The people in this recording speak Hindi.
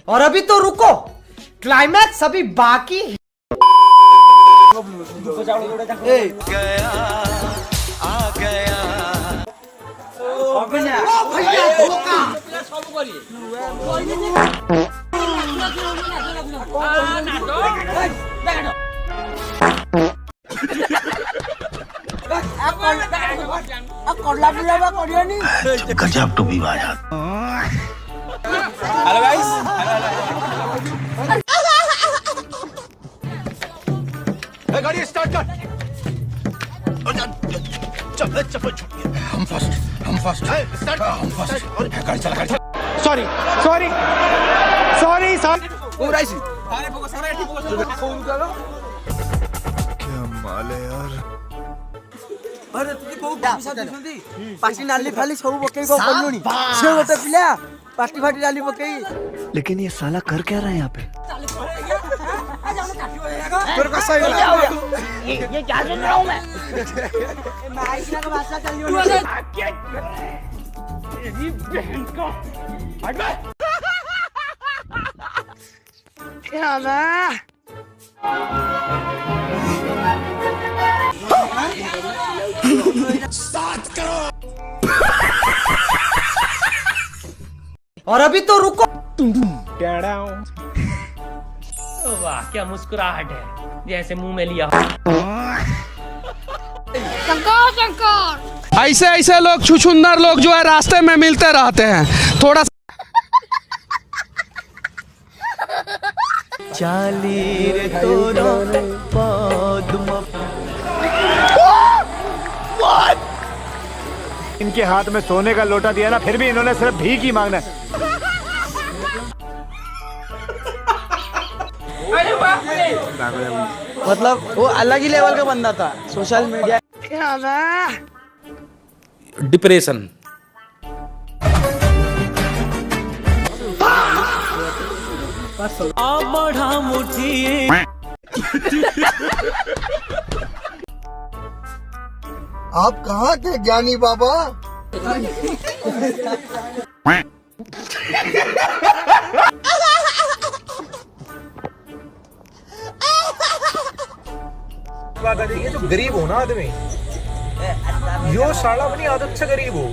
और अभी तो रुको, क्लाइमैक्स अभी बाकी है। गजब टू बी बाजा। हेलो गाइस, गाड़ी स्टार्ट कर। चप्पल छूट गया। हम फर्स्ट स्टार्ट कर। हम फर्स्ट गाड़ी चला सॉरी पूरा इसी सारे फोकस फोन करो। क्या माल है यार। अरे तुझे बहुत पैसा दिसुंदी पार्टी नाली फाली सब पकई को करलुनी से गोटे पिला पार्टी फाटी नाली पकई। लेकिन ये साला कर क्या रहा है यहाँ पे। तेरे का सही लगा। ये क्या सुन रहा हूँ मैं? माइक का भाषा चलियो तेरी बहन का हट बे। क्या मैं और अभी तो रुको। वाह क्या मुस्कुराहट है, जैसे मुंह में लिया। ऐसे ऐसे लोग छुछुंदर लोग जो है रास्ते में मिलते रहते हैं। थोड़ा इनके हाथ में सोने का लोटा दिया ना, फिर भी इन्होंने सिर्फ भीख ही मांगना है। मतलब वो अलग ही लेवल का बंदा था सोशल मीडिया। डिप्रेशन। आप कहाँ थे ज्ञानी बाबा। ये जो गरीब हो ना आदमी, यो साला अपनी आदत से गरीब हो।